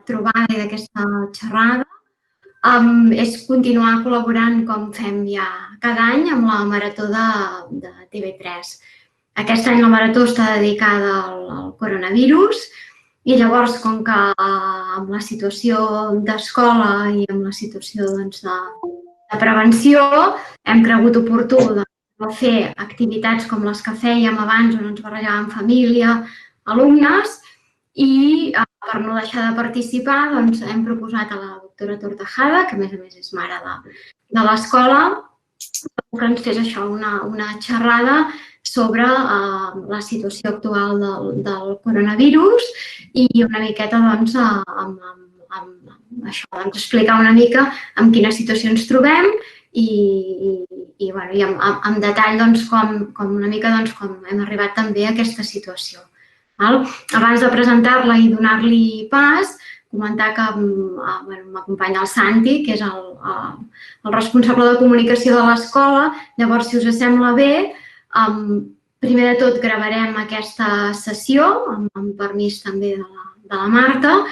trobada i d'aquesta xerrada és continuar col·laborant com fem ja cada any amb la Marató de TV3. Aquest any la Marató està dedicada al coronavirus i llavors, com que amb la situació d'escola i amb la situació de prevenció hem cregut oportú de fer activitats com les que fèiem abans on ens barrejàvem família, alumnes, i per no deixar de participar hem proposat a la doctora Tortajada, que a més és mare de l'escola, que ens fes això, una xerrada sobre la situació actual del coronavirus i una miqueta explicar una mica en quina situació ens trobem i amb detall com una mica com hem arribat també a aquesta situació. Abans de presentar-la i donar-li pas, comentar que m'acompanya el Santi, que és el responsable de comunicació de l'escola. Llavors, si us sembla bé, primer de tot gravarem aquesta sessió, amb permís també de la Marta,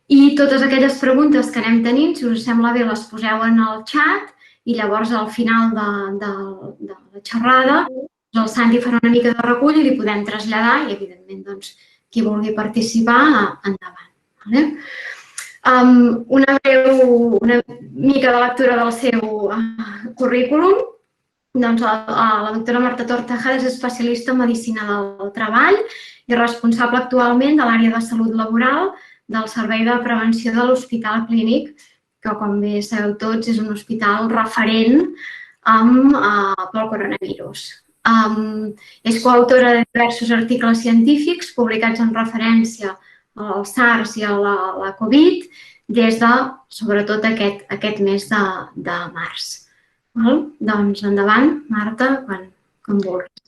i totes aquelles preguntes que anem tenint, si us sembla bé, les poseu en el xat i llavors al final de la xerrada el Santi farà una mica de recull i li podem traslladar i, evidentment, qui vulgui participar, endavant. Una mica de lectura del seu currículum. La doctora Marta Tortajada és especialista en Medicina del Treball i responsable actualment de l'àrea de salut laboral del Servei de Prevenció de l'Hospital Clínic, que, com bé sabeu tots, és un hospital referent pel coronavirus. És coautora de diversos articles científics publicats en referència al SARS i a la Covid des de, sobretot, aquest mes de març. Doncs endavant, Marta, quan vulguis.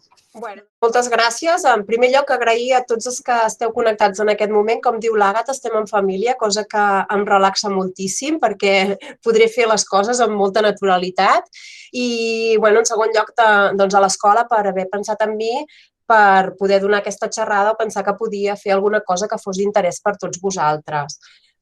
Moltes gràcies. En primer lloc, agrair a tots els que esteu connectats en aquest moment. Com diu l'Àgata, estem en família, cosa que em relaxa moltíssim perquè podré fer les coses amb molta naturalitat. I, en segon lloc, a l'escola per haver pensat en mi per poder donar aquesta xerrada o pensar que podia fer alguna cosa que fos d'interès per tots vosaltres.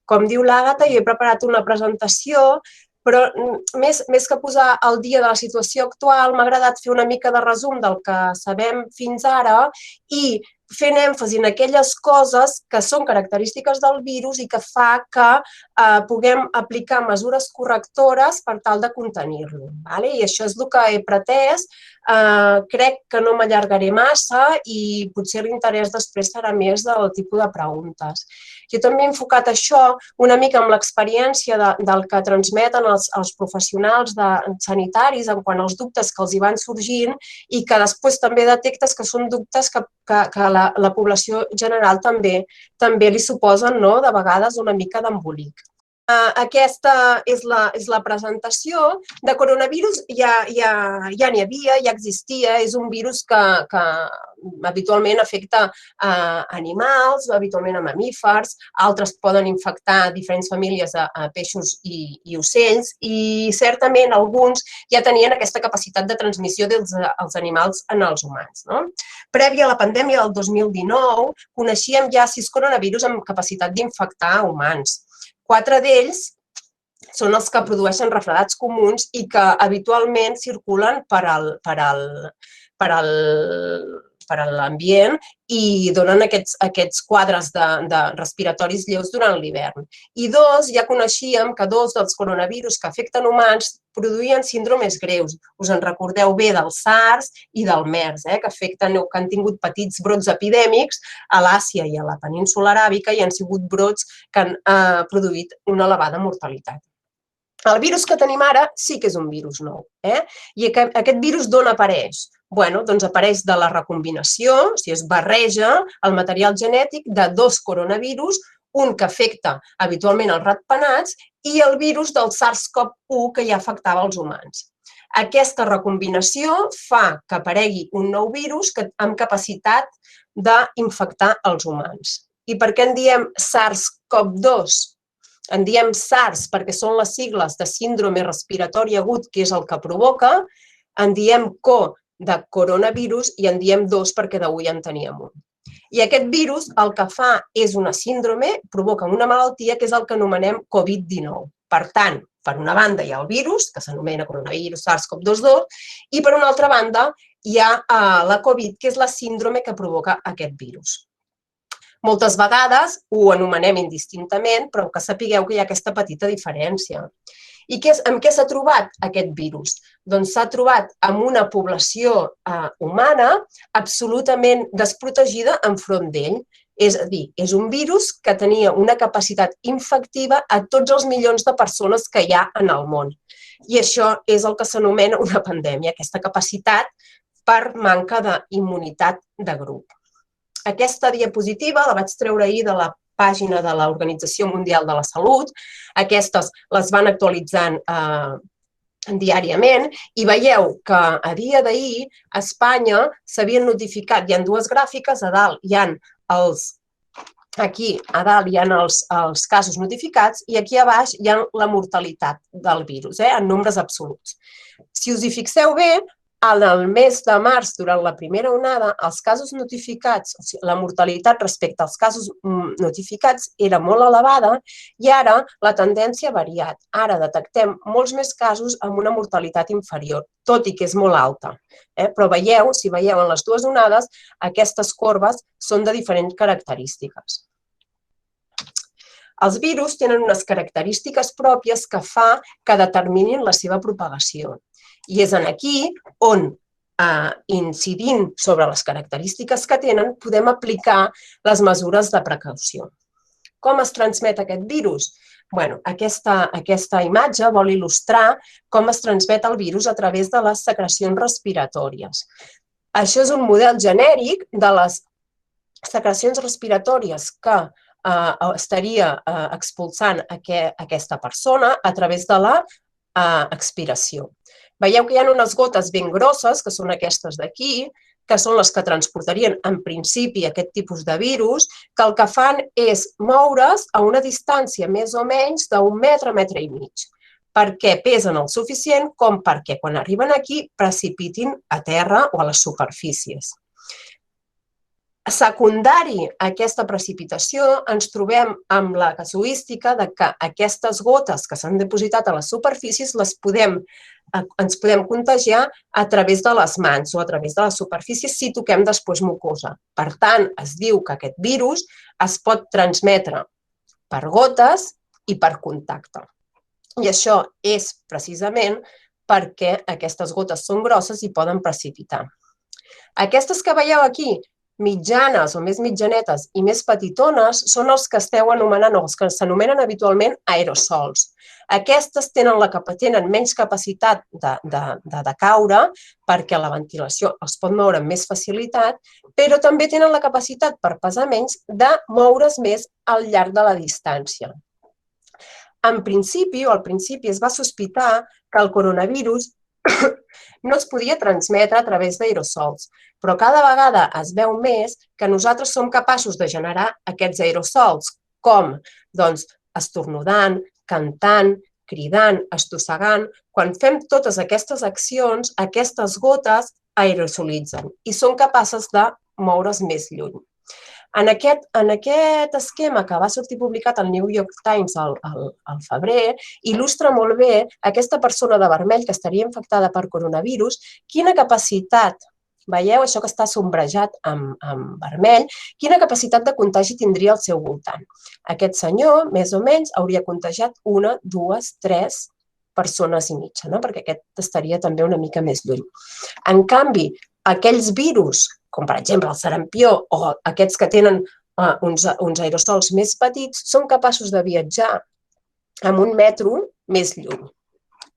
Com diu l'Àgata, jo he preparat una presentació, però més que posar al dia de la situació actual, m'ha agradat fer una mica de resum del que sabem fins ara i fent èmfasi en aquelles coses que són característiques del virus i que fa que puguem aplicar mesures correctores per tal de contenir-lo. I això és el que he pretès. Crec que no m'allargaré massa i potser l'interès després serà més del tipus de preguntes. Jo també he enfocat això una mica amb l'experiència del que transmeten els professionals sanitaris en quant als dubtes que els hi van sorgint i que després també detectes que són dubtes que la població general també li suposen de vegades una mica d'embolic. Aquesta és la presentació. De coronavirus ja n'hi havia, ja existia. És un virus que habitualment afecta animals, habitualment a mamífers, altres poden infectar diferents famílies a peixos i ocells i certament alguns ja tenien aquesta capacitat de transmissió dels animals en els humans. Prèvia a la pandèmia del 2019 coneixíem ja 6 coronavirus amb capacitat d'infectar humans. 4 d'ells són els que produeixen refredats comuns i que habitualment circulen per l'ambient i donen aquests quadres de respiratoris lleus durant l'hivern. I 2, ja coneixíem que 2 dels coronavirus que afecten humans produïen síndromes greus. Us en recordeu bé del SARS i del MERS, que han tingut petits brots epidèmics a l'Àsia i a la península aràbica i han sigut brots que han produït una elevada mortalitat. El virus que tenim ara sí que és un virus nou. I aquest virus d'on apareix? Doncs apareix de la recombinació, es barreja el material genètic de 2 coronavirus, un que afecta habitualment els ratpenats i el virus del SARS-CoV-1 que ja afectava els humans. Aquesta recombinació fa que aparegui un nou virus amb capacitat d'infectar els humans. I per què en diem SARS-CoV-2? En diem SARS perquè són les sigles de síndrome respiratori agut, que és el que provoca, en diem CO de coronavirus i en diem 2 perquè d'avui en teníem un. I aquest virus el que fa és una síndrome, provoca una malaltia que és el que anomenem Covid-19. Per tant, per una banda hi ha el virus, que s'anomena coronavirus SARS-CoV-2, i per una altra banda hi ha la Covid, que és la síndrome que provoca aquest virus. Moltes vegades ho anomenem indistintament, però que sapigueu que hi ha aquesta petita diferència. I amb què s'ha trobat aquest virus? Doncs s'ha trobat amb una població humana absolutament desprotegida enfront d'ell. És a dir, és un virus que tenia una capacitat infectiva a tots els milions de persones que hi ha en el món. I això és el que s'anomena una pandèmia, aquesta capacitat per manca d'immunitat de grup. Aquesta diapositiva la vaig treure ahir de la pàgina de l'Organització Mundial de la Salut. Aquestes les van actualitzant diàriament i veieu que a dia d'ahir a Espanya s'havien notificat, hi ha dues gràfiques, a dalt hi ha aquí a dalt hi ha els casos notificats i aquí a baix hi ha la mortalitat del virus, en nombres absoluts. Si us hi fixeu bé, en el mes de març, durant la primera onada, els casos notificats, o sigui, la mortalitat respecte als casos notificats era molt elevada i ara la tendència ha variat. Ara detectem molts més casos amb una mortalitat inferior, tot i que és molt alta. Però veieu, si veieu en les dues onades, aquestes corbes són de diferents característiques. Els virus tenen unes característiques pròpies que fa que determinin la seva propagació. I és aquí on, incidint sobre les característiques que tenen, podem aplicar les mesures de precaució. Com es transmet aquest virus? Bé, aquesta imatge vol il·lustrar com es transmet el virus a través de les secrecions respiratòries. Això és un model genèric de les secrecions respiratòries que estaria expulsant aquesta persona a través de l'expiració. Veieu que hi ha unes gotes ben grosses, que són aquestes d'aquí, que són les que transportarien en principi aquest tipus de virus, que el que fan és moure's a una distància més o menys d'un metre, metre i mig, perquè pesen el suficient com perquè quan arriben aquí precipitin a terra o a les superfícies. Secundari a aquesta precipitació ens trobem amb la casuística de que aquestes gotes que s'han depositat a les superfícies ens podem contagiar a través de les mans o a través de les superfícies si toquem després mucosa. Per tant, es diu que aquest virus es pot transmetre per gotes i per contacte. I això és precisament perquè aquestes gotes són grosses i poden precipitar. Aquestes que veieu aquí, mitjanes o més mitjanetes i més petitones, són els que esteu anomenant, o els que s'anomenen habitualment aerosols. Aquestes tenen menys capacitat de caure perquè la ventilació els pot moure amb més facilitat, però també tenen la capacitat, per pesar menys, de moure's més al llarg de la distància. En principi, o al principi es va sospitar que el coronavirus no es podia transmetre a través d'aerosols, però cada vegada es veu més que nosaltres som capaços de generar aquests aerosols, com estornudant, cantant, cridant, estossegant. Quan fem totes aquestes accions, aquestes gotes aerosolitzen i són capaces de moure's més lluny. En aquest esquema que va sortir publicat al New York Times al febrer, il·lustra molt bé aquesta persona de vermell que estaria infectada per coronavirus, quina capacitat, veieu això que està sombrejat amb vermell, quina capacitat de contagi tindria al seu voltant. Aquest senyor, més o menys, hauria contagiat 1, 2, 3 persones i mitja, perquè aquest estaria també una mica més lluny. En canvi, aquells virus, com per exemple el sarampió o aquests que tenen uns aerosols més petits, són capaços de viatjar amb 1 metro més lluny.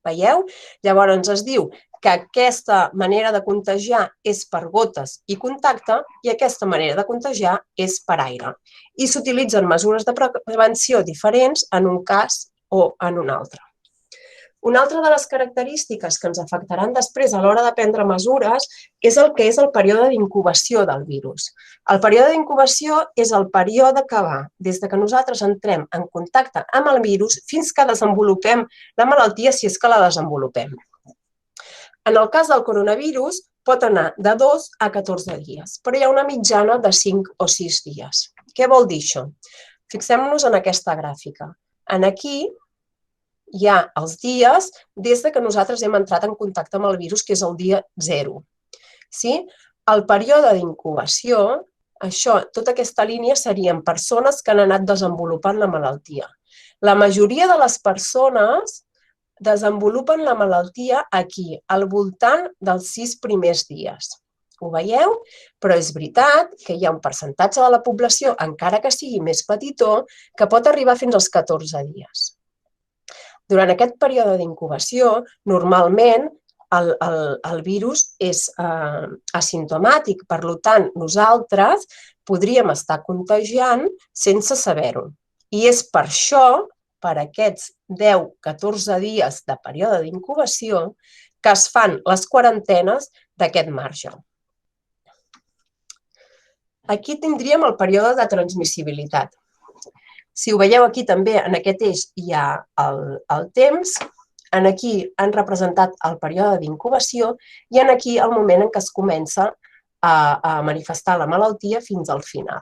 Veieu? Llavors es diu que aquesta manera de contagiar és per gotes i contacte i aquesta manera de contagiar és per aire. I s'utilitzen mesures de prevenció diferents en un cas o en un altre. Una altra de les característiques que ens afectaran després a l'hora de prendre mesures és el que és el període d'incubació del virus. El període d'incubació és el període que va des que nosaltres entrem en contacte amb el virus fins que desenvolupem la malaltia, si és que la desenvolupem. En el cas del coronavirus pot anar de 2 a 14 dies, però hi ha una mitjana de 5 o 6 dies. Què vol dir això? Fixem-nos en aquesta gràfica. Aquí hi ha els dies des que nosaltres hem entrat en contacte amb el virus, que és el dia 0. El període d'incubació, tota aquesta línia serien persones que han anat desenvolupant la malaltia. La majoria de les persones desenvolupen la malaltia aquí, al voltant dels 6 primers dies. Ho veieu? Però és veritat que hi ha un percentatge de la població, encara que sigui més petitó, que pot arribar fins als 14 dies. Durant aquest període d'incubació, normalment el virus és asimptomàtic, per tant, nosaltres podríem estar contagiant sense saber-ho. I és per això, per aquests 10-14 dies de període d'incubació, que es fan les quarantenes d'aquest marge. Aquí tindríem el període de transmissibilitat. Si ho veieu aquí també, en aquest eix hi ha el temps, aquí han representat el període d'incubació i aquí el moment en què es comença a manifestar la malaltia fins al final.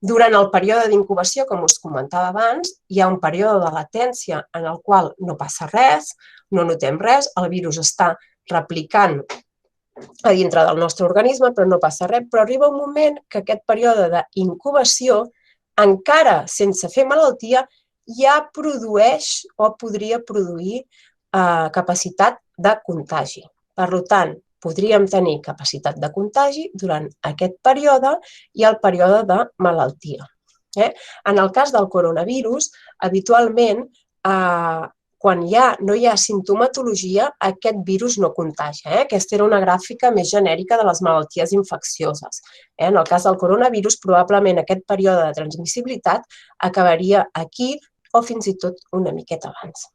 Durant el període d'incubació, com us comentava abans, hi ha un període de latència en el qual no passa res, no notem res, el virus està replicant a dintre del nostre organisme, però no passa res. Però arriba un moment que aquest període d'incubació, encara sense fer malaltia, ja produeix o podria produir capacitat de contagi. Per tant, podríem tenir capacitat de contagi durant aquest període i el període de malaltia. En el cas del coronavirus, habitualment, quan no hi ha simptomatologia, aquest virus no contagia. Aquesta era una gràfica més genèrica de les malalties infeccioses. En el cas del coronavirus, probablement aquest període de transmissibilitat acabaria aquí o fins i tot una miqueta abans.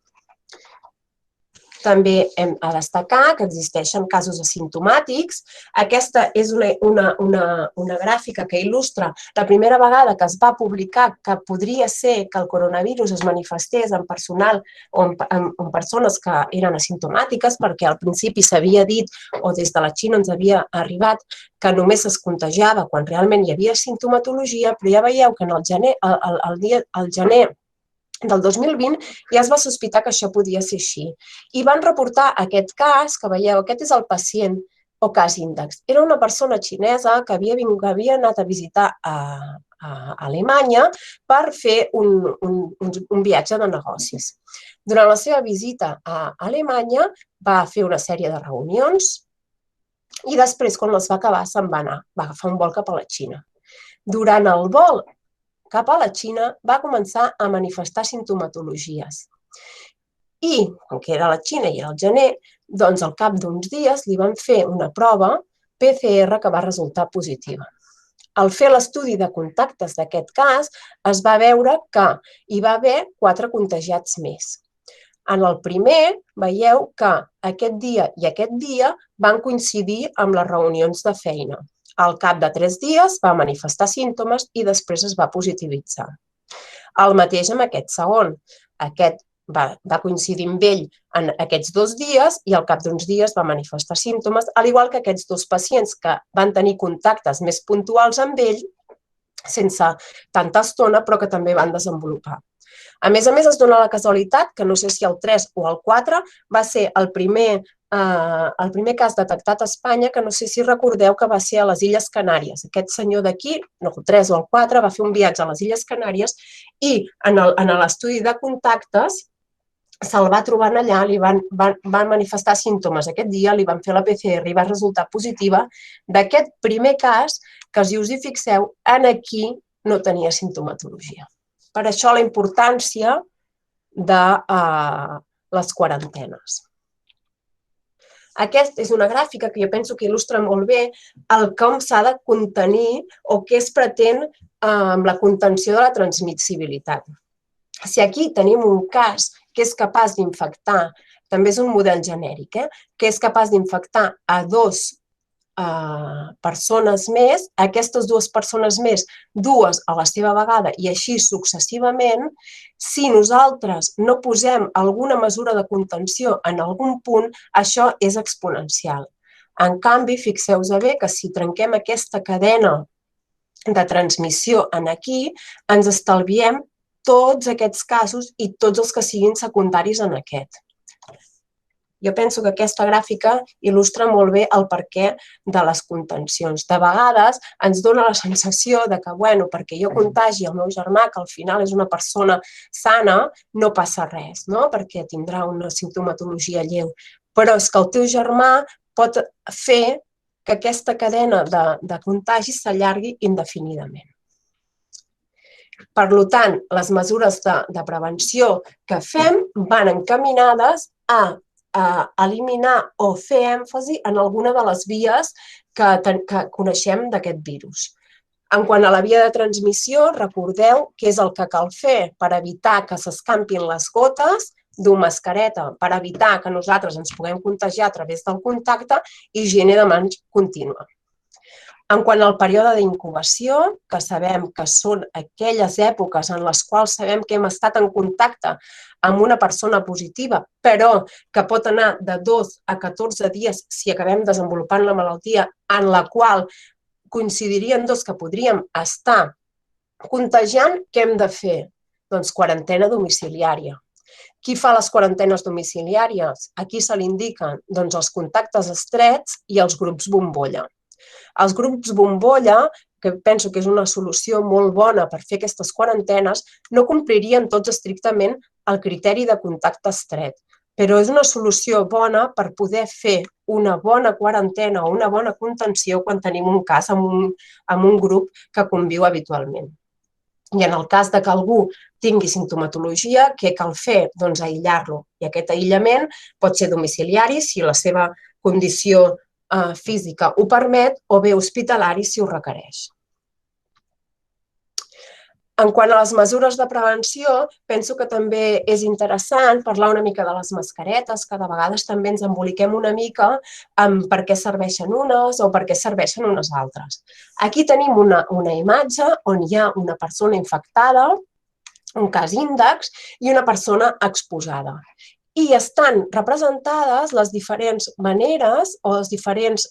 També hem de destacar que existeixen casos asimptomàtics. Aquesta és una gràfica que il·lustra la primera vegada que es va publicar que podria ser que el coronavirus es manifestés en personal o en persones que eren asimptomàtiques, perquè al principi s'havia dit, o des de la Xina ens havia arribat, que només es contagiava quan realment hi havia simptomatologia, però ja veieu que al gener del 2020 ja es va sospitar que això podia ser així. I van reportar aquest cas, que veieu, aquest és el pacient o cas índex. Era una persona xinesa que havia anat a visitar a Alemanya per fer un viatge de negocis. Durant la seva visita a Alemanya va fer una sèrie de reunions i després, quan les va acabar, se'n va anar, va agafar un vol cap a la Xina. Durant el vol cap a la Xina va començar a manifestar simptomatologies. I, com que era a la Xina i era al gener, doncs al cap d'uns dies li van fer una prova PCR que va resultar positiva. Al fer l'estudi de contactes d'aquest cas, es va veure que hi va haver 4 contagiats més. En el primer, veieu que aquest dia i aquest dia van coincidir amb les reunions de feina. Al cap de 3 dies va manifestar símptomes i després es va positivitzar. El mateix amb aquest segon. Aquest va coincidir amb ell en aquests 2 dies i al cap d'uns dies va manifestar símptomes, al igual que aquests 2 pacients que van tenir contactes més puntuals amb ell, sense tanta estona, però que també van desenvolupar. A més, es dona la casualitat que no sé si el 3 o el 4 va ser el primer cas detectat a Espanya, que no sé si recordeu que va ser a les Illes Canàries. Aquest senyor d'aquí, no, el 3 o el 4, va fer un viatge a les Illes Canàries i en l'estudi de contactes se'l va trobar allà, li van manifestar símptomes aquest dia, li van fer la PCR i va resultar positiva d'aquest primer cas que, si us hi fixeu, aquí no tenia simptomatologia. Per això la importància de les quarantenes. Aquesta és una gràfica que jo penso que il·lustra molt bé com s'ha de contenir o què es pretén amb la contenció de la transmissibilitat. Si aquí tenim un cas que és capaç d'infectar, també és un model genèric, que és capaç d'infectar a 2 persones més, aquestes 2 persones més, 2 a la seva vegada i així successivament, si nosaltres no posem alguna mesura de contenció en algun punt, això és exponencial. En canvi, fixeu-vos bé que si trenquem aquesta cadena de transmissió aquí, ens estalviem tots aquests casos i tots els que siguin secundaris en aquest. Jo penso que aquesta gràfica il·lustra molt bé el perquè de les contencions. De vegades ens dona la sensació de que, bueno, perquè jo contagi el meu germà, que al final és una persona sana, no passa res, no? Perquè tindrà una simptomatologia lleu. Però és que el teu germà pot fer que aquesta cadena de contagis s'allargui indefinidament. Per tant, les mesures de prevenció que fem van encaminades a eliminar o fer èmfasi en alguna de les vies que coneixem d'aquest virus. En quant a la via de transmissió, recordeu què és el que cal fer per evitar que s'escampin les gotes, dur mascareta per evitar que nosaltres ens puguem contagiar a través del contacte i higiene de mans contínua. En quant al període d'incubació, que sabem que són aquelles èpoques en les quals sabem que hem estat en contacte amb una persona positiva, però que pot anar de 2 a 14 dies si acabem desenvolupant la malaltia, en la qual coincidirien 2 que podríem estar contagiant, què hem de fer? Doncs quarantena domiciliària. Qui fa les quarantenes domiciliàries? Aquí se li indiquen els contactes estrets i els grups bombolla. Els grups bombolla, que penso que és una solució molt bona per fer aquestes quarantenes, no complirien tots estrictament el criteri de contacte estret, però és una solució bona per poder fer una bona quarantena o una bona contenció quan tenim un cas amb un grup que conviu habitualment. I en el cas que algú tingui simptomatologia, què cal fer? Doncs aïllar-lo. I aquest aïllament pot ser domiciliari si la seva condició física ho permet o bé hospitalari si ho requereix. En quant a les mesures de prevenció, penso que també és interessant parlar una mica de les mascaretes, que de vegades també ens emboliquem una mica amb per què serveixen unes o per què serveixen unes altres. Aquí tenim una imatge on hi ha una persona infectada, un cas índex, i una persona exposada. I estan representades les diferents maneres o els diferents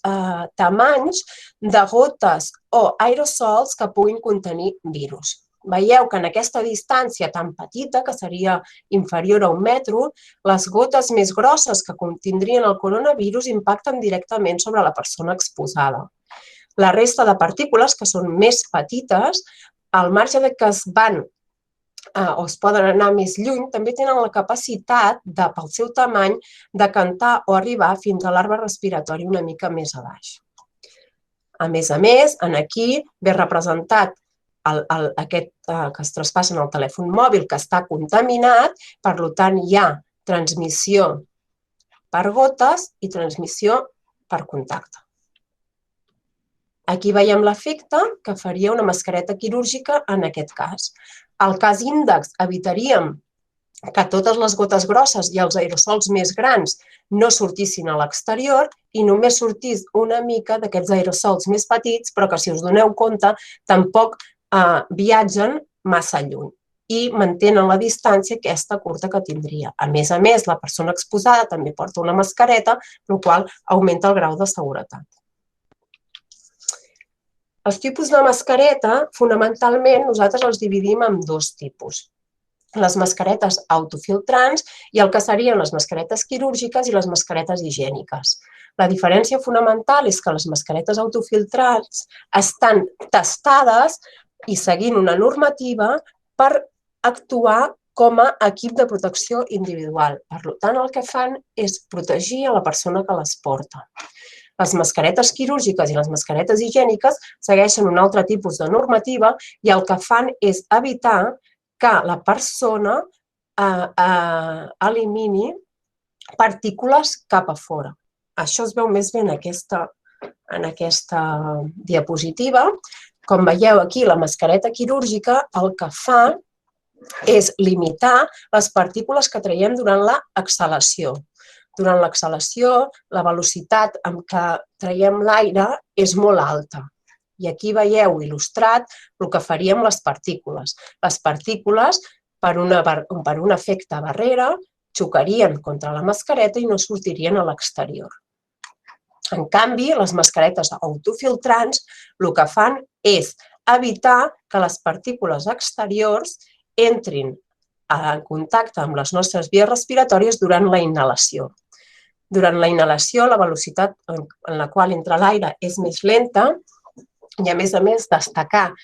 tamanys de gotes o aerosols que puguin contenir virus. Veieu que en aquesta distància tan petita, que seria inferior a 1 metre, les gotes més grosses que contindrien el coronavirus impacten directament sobre la persona exposada. La resta de partícules, que són més petites, al marge de que es van o es poden anar més lluny, també tenen la capacitat, pel seu tamany, de cantar o arribar fins a l'arbre respiratori una mica més a baix. A més, aquí ve representat aquest que es traspassa en el telèfon mòbil, que està contaminat, per tant hi ha transmissió per gotes i transmissió per contacte. Aquí veiem l'efecte que faria una mascareta quirúrgica en aquest cas. Al cas índex evitaríem que totes les gotes grosses i els aerosols més grans no sortissin a l'exterior i només sortís una mica d'aquests aerosols més petits, però que, si us doneu compte, tampoc viatgen massa lluny i mantenen la distància aquesta curta que tindria. A més, la persona exposada també porta una mascareta, el qual augmenta el grau de seguretat. Els tipus de mascareta, fonamentalment, nosaltres els dividim en 2 tipus. Les mascaretes autofiltrants i el que serien les mascaretes quirúrgiques i les mascaretes higièniques. La diferència fonamental és que les mascaretes autofiltrants estan testades i seguint una normativa per actuar com a equip de protecció individual. Per tant, el que fan és protegir a la persona que les porta. Les mascaretes quirúrgiques i les mascaretes higièniques segueixen un altre tipus de normativa i el que fan és evitar que la persona elimini partícules cap a fora. Això es veu més bé en aquesta diapositiva. Com veieu aquí, la mascareta quirúrgica el que fa és limitar les partícules que traiem durant l'exhalació. Durant l'exhalació, la velocitat amb què traiem l'aire és molt alta. I aquí veieu il·lustrat el que faríem les partícules. Les partícules, per un efecte barrera, xocarien contra la mascareta i no sortirien a l'exterior. En canvi, les mascaretes autofiltrants el que fan és evitar que les partícules exteriors entrin en contacte amb les nostres vies respiratòries durant la inhalació. Durant la inhalació, la velocitat en la qual entra l'aire és més lenta i, a més, destacar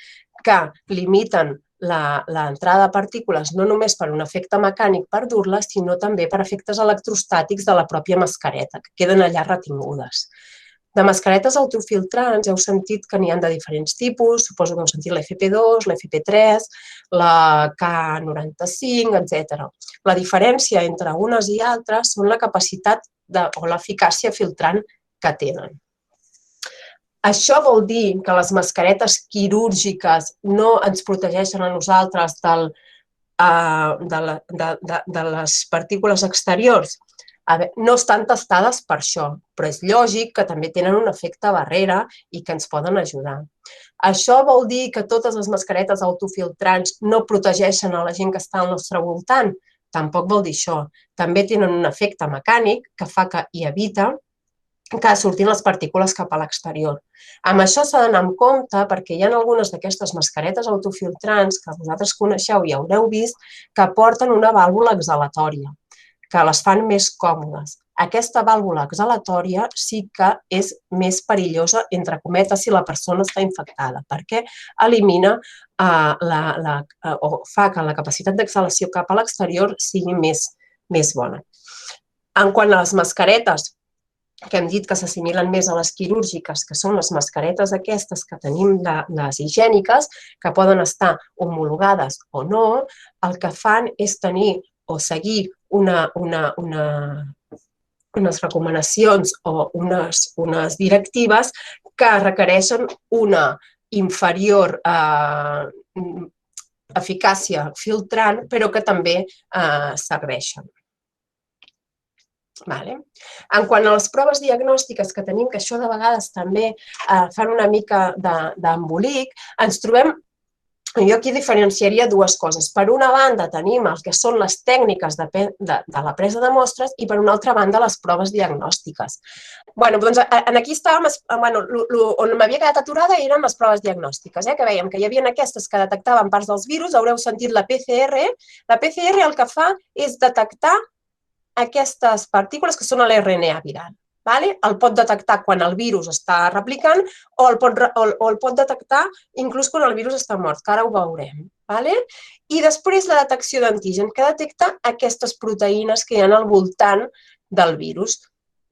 que limiten l'entrada de partícules no només per un efecte mecànic per dur-les, sinó també per efectes electrostàtics de la pròpia mascareta, que queden allà retingudes. De mascaretes autofiltrants heu sentit que n'hi ha de diferents tipus, suposo que heu sentit l'FP2, l'FP3, la K95, etc. La diferència entre unes i altres són la capacitat o l'eficàcia filtrant que tenen. Això vol dir que les mascaretes quirúrgiques no ens protegeixen a nosaltres de les partícules exteriors? No estan testades per això, però és lògic que també tenen un efecte barrera i que ens poden ajudar. Això vol dir que totes les mascaretes autofiltrants no protegeixen a la gent que està al nostre voltant? Tampoc vol dir això. També tenen un efecte mecànic que fa que hi evita que surtin les partícules cap a l'exterior. Amb això s'ha d'anar amb compte perquè hi ha algunes d'aquestes mascaretes autofiltrants que vosaltres coneixeu i haureu vist que porten una vàlvula exhalatòria, que les fan més còmodes. Aquesta vàlvula exhalatòria sí que és més perillosa, entre cometes, si la persona està infectada, perquè elimina o fa que la capacitat d'exhalació cap a l'exterior sigui més bona. En quant a les mascaretes, que hem dit que s'assimilen més a les quirúrgiques, que són les mascaretes aquestes que tenim, les higièniques, que poden estar homologades o no, el que fan és tenir o seguir unes recomanacions o unes directives que requereixen una inferior eficàcia filtrant, però que també serveixen. En quant a les proves diagnòstiques que tenim, que això de vegades també fan una mica d'embolic, ens trobem, jo aquí diferenciaria dues coses. Per una banda tenim el que són les tècniques de la presa de mostres i per una altra banda les proves diagnòstiques. Doncs aquí estàvem, on m'havia quedat aturada eren les proves diagnòstiques, que vèiem que hi havia aquestes que detectaven parts dels virus, haureu sentit la PCR. La PCR el que fa és detectar aquestes partícules que són l'RNA viral. El pot detectar quan el virus està replicant o el pot detectar inclús quan el virus està mort, que ara ho veurem. I després la detecció d'antigen, que detecta aquestes proteïnes que hi ha al voltant del virus.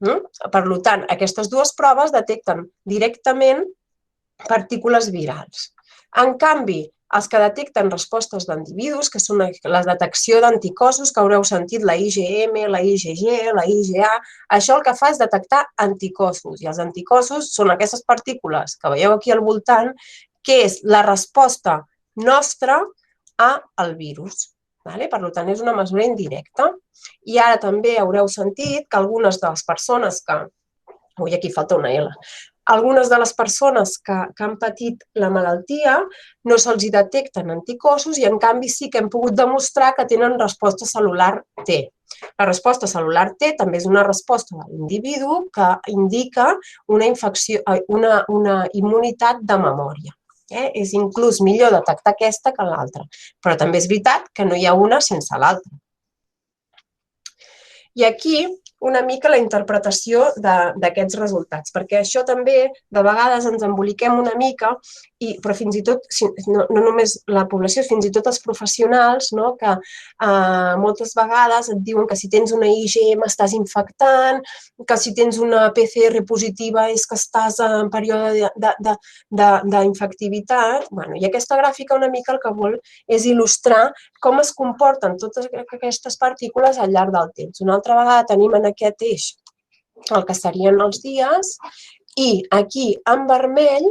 Per tant, aquestes dues proves detecten directament partícules virals. En canvi, els que detecten respostes d'individus, que són la detecció d'anticossos, que haureu sentit la IgM, la IgG, la IgA, això el que fa és detectar anticossos. I els anticossos són aquestes partícules que veieu aquí al voltant, que és la resposta nostra al virus. Per tant, és una mesura indirecta. I ara també haureu sentit que algunes de les persones que... Ui, aquí falta una L. Algunes de les persones que han patit la malaltia no se'ls detecten anticossos i, en canvi, sí que hem pogut demostrar que tenen resposta cel·lular T. La resposta cel·lular T també és una resposta de l'individu que indica una immunitat de memòria. És inclús millor detectar aquesta que l'altra, però també és veritat que no hi ha una sense l'altra. I aquí una mica la interpretació d'aquests resultats, perquè això també de vegades ens emboliquem una mica, però fins i tot, no només la població, fins i tot els professionals, que moltes vegades et diuen que si tens una IgM estàs infectant, que si tens una PCR positiva és que estàs en període d'infectivitat. I aquesta gràfica una mica el que vol és il·lustrar com es comporten totes aquestes partícules al llarg del temps. Una altra vegada tenim en aquest eix el que serien els dies i aquí en vermell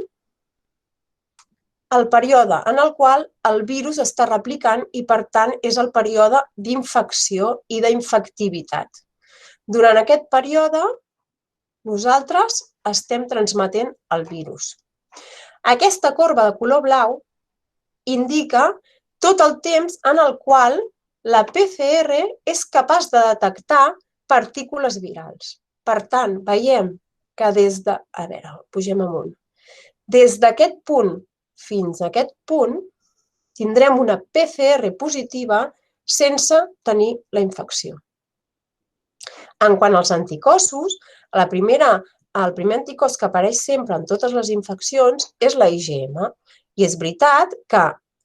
el període en el qual el virus està replicant i, per tant, és el període d'infecció i d'infectivitat. Durant aquest període, nosaltres estem transmetent el virus. Aquesta corba de color blau indica tot el temps en el qual la PCR és capaç de detectar partícules virals. Per tant, veiem que des de... A veure, pugem amunt. Des d'aquest punt fins a aquest punt tindrem una PCR positiva sense tenir la infecció. En quant als anticossos, el primer anticòs que apareix sempre en totes les infeccions és la IgM. I és veritat que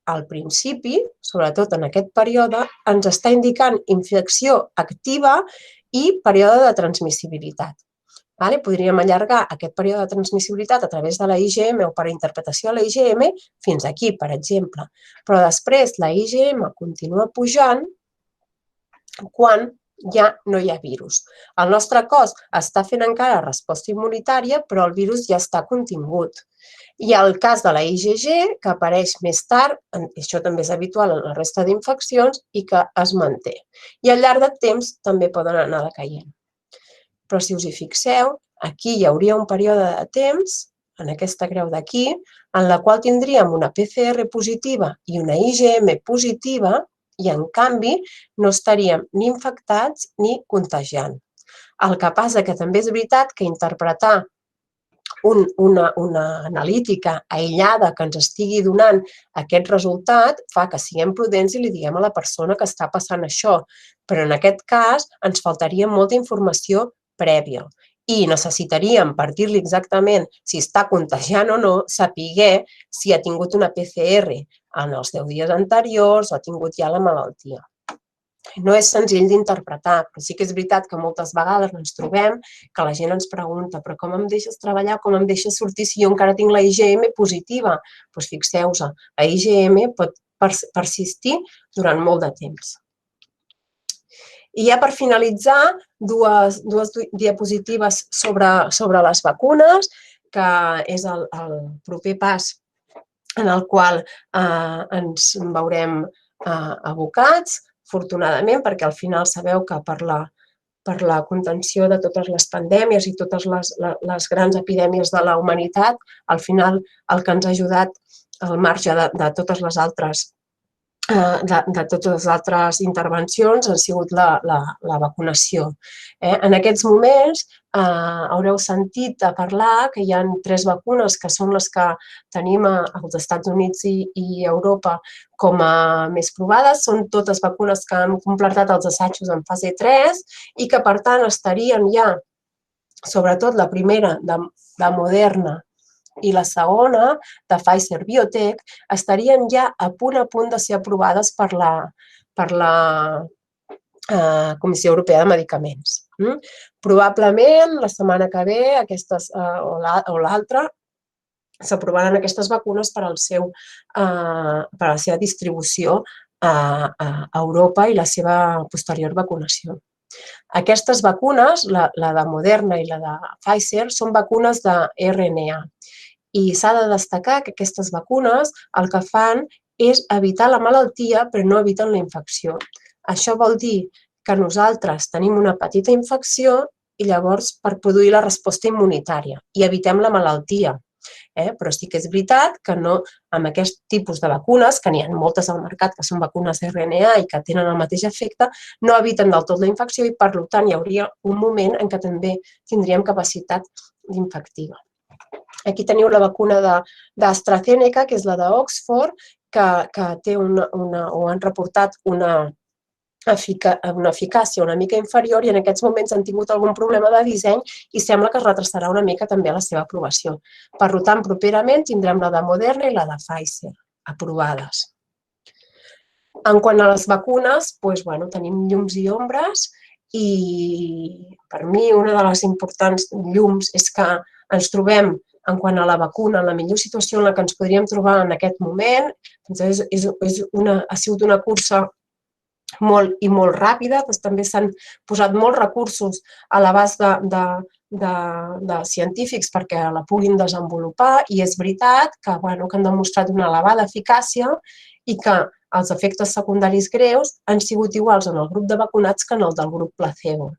al principi, sobretot en aquest període, ens està indicant infecció activa i període de transmissibilitat. Podríem allargar aquest període de transmissibilitat a través de la IgM o per interpretació de la IgM fins aquí, per exemple. Però després la IgM continua pujant quan ja no hi ha virus. El nostre cos està fent encara resposta immunitària, però el virus ja està contingut. Hi ha el cas de la IgG, que apareix més tard, això també és habitual en la resta d'infeccions, i que es manté. I al llarg del temps també poden anar decaient. Però si us hi fixeu, aquí hi hauria un període de temps, en aquesta creu d'aquí, en la qual tindríem una PCR positiva i una IgM positiva, i en canvi no estaríem ni infectats ni contagiant. El que passa que també és veritat que interpretar una analítica aïllada que ens estigui donant aquest resultat fa que siguem prudents i li diguem a la persona que està passant això. Però en aquest cas ens faltaria molta informació prèvia i necessitaríem, per dir-li exactament si està contagiant o no, saber si ha tingut una PCR en els 10 dies anteriors o ha tingut ja la malaltia. No és senzill d'interpretar, però sí que és veritat que moltes vegades ens trobem que la gent ens pregunta però com em deixes treballar, com em deixes sortir si jo encara tinc la IgM positiva? Doncs fixeu-vos, la IgM pot persistir durant molt de temps. I ja per finalitzar, dues diapositives sobre les vacunes, que és el proper pas en el qual ens veurem abocats, afortunadament, perquè al final sabeu que per la contenció de totes les pandèmies i totes les grans epidèmies de la humanitat, al final el que ens ha ajudat al marge de totes les altres intervencions ha sigut la vacunació. En aquests moments haureu sentit a parlar que hi ha 3 vacunes que són les que tenim als Estats Units i Europa com a més provades. Són totes vacunes que han completat els assajos en fase 3 i que, per tant, estarien ja, sobretot la primera de Moderna i la segona, de Pfizer-BioNTech, estarien ja a punt de ser aprovades per la Comissió Europea de Medicaments. Probablement, la setmana que ve, aquestes o l'altra, s'aprovaran aquestes vacunes per a la seva distribució a Europa i la seva posterior vacunació. Aquestes vacunes, la de Moderna i la de Pfizer, són vacunes de RNA. I s'ha de destacar que aquestes vacunes el que fan és evitar la malaltia però no eviten la infecció. Això vol dir que nosaltres tenim una petita infecció i llavors per produir la resposta immunitària i evitem la malaltia. Però sí que és veritat que no, amb aquest tipus de vacunes, que n'hi ha moltes al mercat que són vacunes RNA i que tenen el mateix efecte, no eviten del tot la infecció i per tant hi hauria un moment en què també tindríem capacitat infectiva. Aquí teniu la vacuna d'AstraZeneca, que és la d'Oxford, que té o han reportat una eficàcia una mica inferior i en aquests moments han tingut algun problema de disseny i sembla que es retrasarà una mica també la seva aprovació. Per tant, properament tindrem la de Moderna i la de Pfizer aprovades. En quant a les vacunes, tenim llums i ombres i per mi una de les importants llums és que ens trobem en quant a la vacuna, en la millor situació en la que ens podríem trobar en aquest moment. Ha sigut una cursa molt i molt ràpida, també s'han posat molts recursos a l'abast de científics perquè la puguin desenvolupar i és veritat que han demostrat una elevada eficàcia i que els efectes secundaris greus han sigut iguals en el grup de vacunats que en el del grup placebo.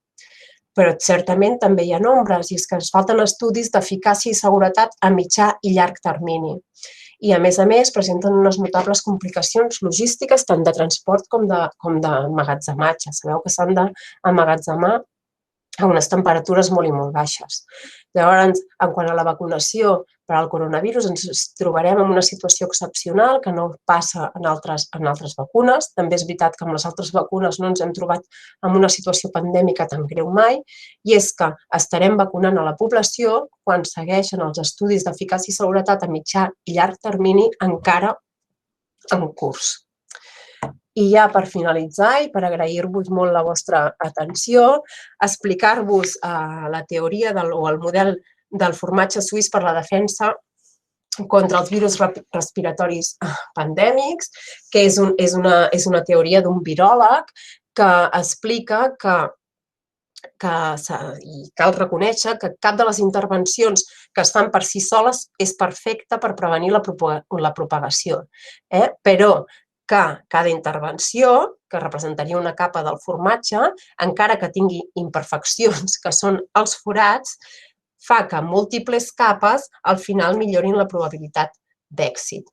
però certament també hi ha ombres, i és que ens falten estudis d'eficàcia i seguretat a mitjà i llarg termini. I, a més, presenten unes notables complicacions logístiques tant de transport com d'emmagatzematge. Sabeu que s'han d'emmagatzemar a unes temperatures molt i molt baixes. Llavors, en quant a la vacunació per al coronavirus, ens trobarem en una situació excepcional que no passa en altres vacunes. També és veritat que amb les altres vacunes no ens hem trobat en una situació pandèmica tan greu mai, i és que estarem vacunant a la població quan segueixen els estudis d'eficàcia i seguretat a mitjà i llarg termini encara en curs. I ja per finalitzar, i per agrair-vos molt la vostra atenció, explicar-vos la teoria o el model del formatge suís per la defensa contra els virus respiratoris pandèmics, que és una teoria d'un viròleg que explica que cal reconèixer que cap de les intervencions que es fan per si soles és perfecta per prevenir la propagació, però que cada intervenció, que representaria una capa del formatge, encara que tingui imperfeccions, que són els forats, fa que múltiples capes al final millorin la probabilitat d'èxit.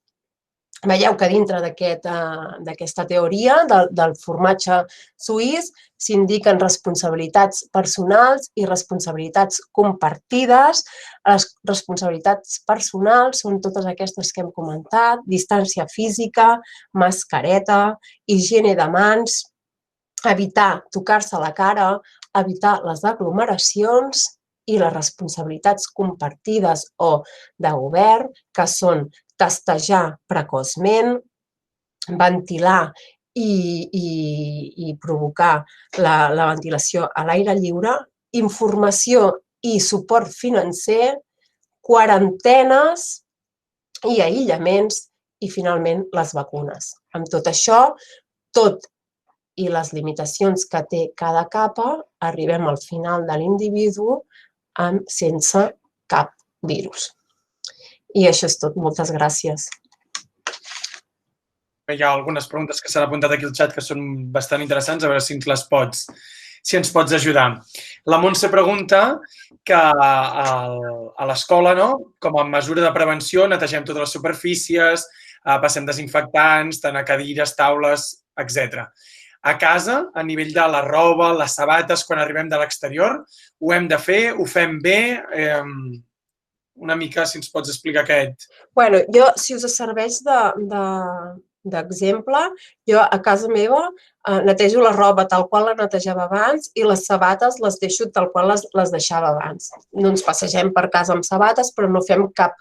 Veieu que dintre d'aquesta teoria del formatge suís s'indiquen responsabilitats personals i responsabilitats compartides. Les responsabilitats personals són totes aquestes que hem comentat: distància física, mascareta, higiene de mans, evitar tocar-se la cara, evitar les aglomeracions, i les responsabilitats compartides o de govern, que són testejar precoçment, ventilar i provocar la ventilació a l'aire lliure, informació i suport financer, quarantenes i aïllaments i, finalment, les vacunes. Amb tot això, tot i les limitacions que té cada capa, arribem al final de l'individu sense cap virus. I això és tot. Moltes gràcies. Hi ha algunes preguntes que s'han apuntat aquí al xat que són bastant interessants, a veure si ens pots ajudar. La Montse pregunta que a l'escola, com a mesura de prevenció, netegem totes les superfícies, passem desinfectants, tant a cadires, taules, etc. A casa, a nivell de la roba, les sabates, quan arribem de l'exterior, ho hem de fer, ho fem bé. Una mica, si ens pots explicar aquest. Bé, jo, si us serveix d'exemple, jo a casa meva netejo la roba tal qual la netejava abans i les sabates les deixo tal qual les deixava abans. No ens passegem per casa amb sabates, però no fem cap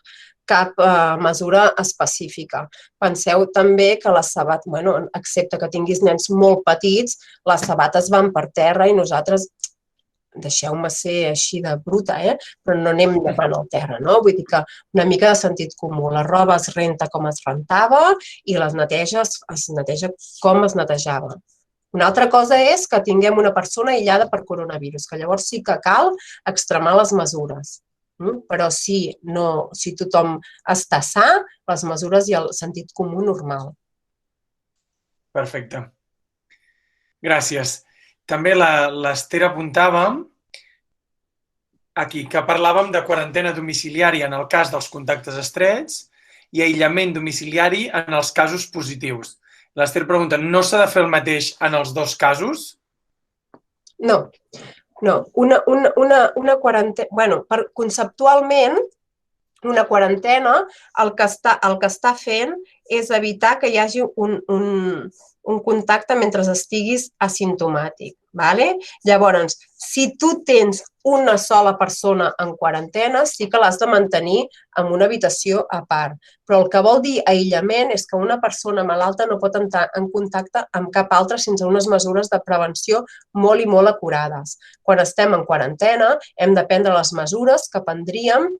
mesura específica. Penseu també que les sabates, excepte que tinguis nens molt petits, les sabates van per terra i nosaltres, deixeu-me ser així de bruta, però no anem davant al terra, no? Vull dir que una mica de sentit comú. La roba es renta com es rentava i es neteja com es netejava. Una altra cosa és que tinguem una persona aïllada per coronavirus, que llavors sí que cal extremar les mesures. Però si tothom està sa, les mesures i el sentit comú normal. Perfecte. Gràcies. També l'Ester apuntava aquí que parlàvem de quarantena domiciliària en el cas dels contactes estrets i aïllament domiciliari en els casos positius. L'Ester pregunta, no s'ha de fer el mateix en els dos casos? No. Una quarantena... Conceptualment, una quarantena el que està fent és evitar que hi hagi un contacte mentre estiguis asimptomàtic. Llavors, si tu tens una sola persona en quarantena, sí que l'has de mantenir en una habitació a part. Però el que vol dir aïllament és que una persona malalta no pot entrar en contacte amb cap altra sense unes mesures de prevenció molt i molt acurades. Quan estem en quarantena, hem de prendre les mesures que prendríem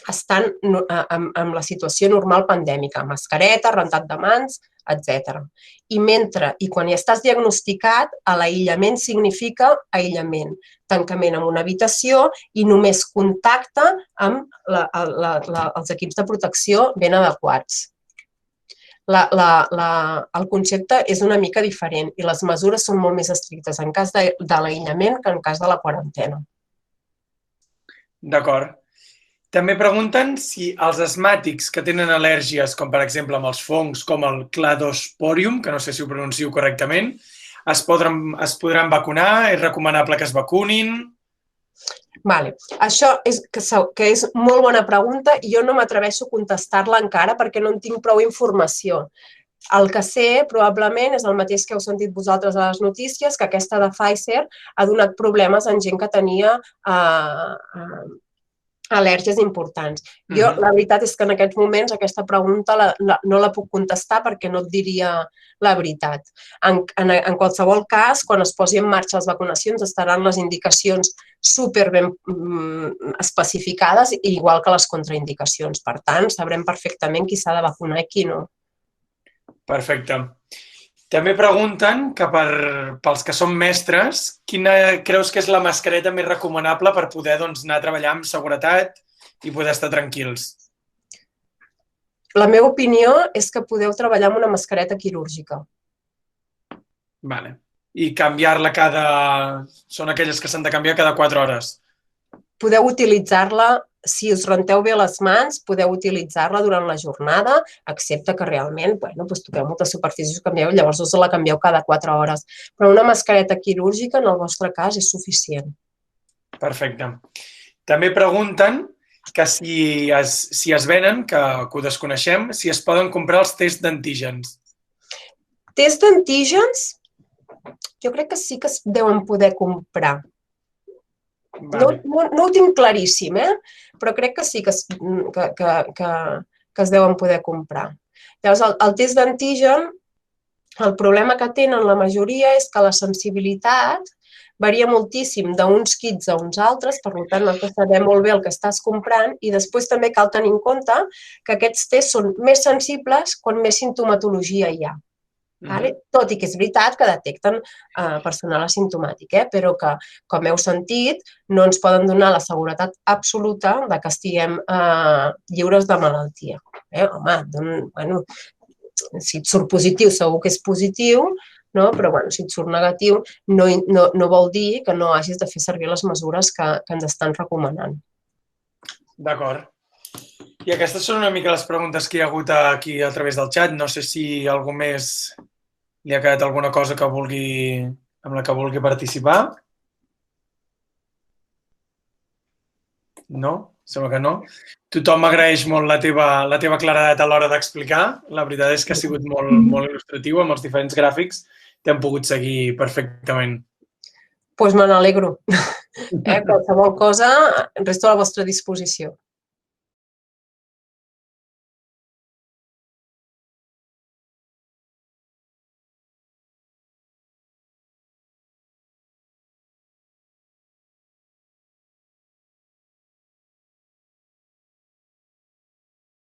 estan en la situació normal pandèmica, mascareta, rentat de mans, etc. I quan hi estàs diagnosticat, l'aïllament significa aïllament, tancament en una habitació i només contacte amb els equips de protecció ben adequats. el concepte és una mica diferent i les mesures són molt més estrictes en cas de l'aïllament que en cas de la quarantena. D'acord. També pregunten si els asmàtics que tenen al·lèrgies, com per exemple amb els fongs, com el Cladosporium, que no sé si ho pronuncio correctament, es podran vacunar? És recomanable que es vacunin? Vale. Això que és molt bona pregunta i jo no m'atreveixo a contestar-la encara perquè no en tinc prou informació. El que sé, probablement, és el mateix que heu sentit vosaltres a les notícies, que aquesta de Pfizer ha donat problemes en gent que tenia al·lèrgies importants. Jo, la veritat és que en aquests moments aquesta pregunta no la puc contestar perquè no et diria la veritat. En qualsevol cas, quan es posi en marxa les vacunacions, estaran les indicacions superben especificades, igual que les contraindicacions. Per tant, sabrem perfectament qui s'ha de vacunar i qui no. Perfecte. També pregunten que pels que són mestres, quina creus que és la mascareta més recomanable per poder anar a treballar amb seguretat i poder estar tranquils? La meva opinió és que podeu treballar amb una mascareta quirúrgica. Vale. I canviar-la són aquelles que s'han de canviar cada 4 hores? Podeu utilitzar-la, si us renteu bé les mans, podeu utilitzar-la durant la jornada, excepte que realment toqueu moltes superfícies i canvieu, llavors us la canvieu cada 4 hores. Però una mascareta quirúrgica, en el vostre cas, és suficient. Perfecte. També pregunten que si es venen, que ho desconeixem, si es poden comprar els tests d'antígens. Tests d'antígens, jo crec que sí que es deuen poder comprar. No ho tinc claríssim, però crec que sí que es deuen poder comprar. Llavors, el test d'antígen, el problema que tenen la majoria és que la sensibilitat varia moltíssim d'uns kits a uns altres, per tant, has de saber molt bé el que estàs comprant i després també cal tenir en compte que aquests tests són més sensibles quan més simptomatologia hi ha. Tot i que és veritat que detecten personal asimptomàtic, però que, com heu sentit, no ens poden donar la seguretat absoluta que estiguem lliures de malaltia. Home, si et surt positiu segur que és positiu, però si et surt negatiu no vol dir que no hagis de fer servir les mesures que ens estan recomanant. D'acord. I aquestes són una mica les preguntes que hi ha hagut aquí a través del xat. No sé si algú més li ha quedat alguna cosa amb la que vulgui participar. No? Sembla que no. Tothom agraeix molt la teva claredat a l'hora d'explicar. La veritat és que ha sigut molt il·lustratiu. Amb els diferents gràfics t'hem pogut seguir perfectament. Doncs me n'alegro. Qualsevol cosa, resto a la vostra disposició.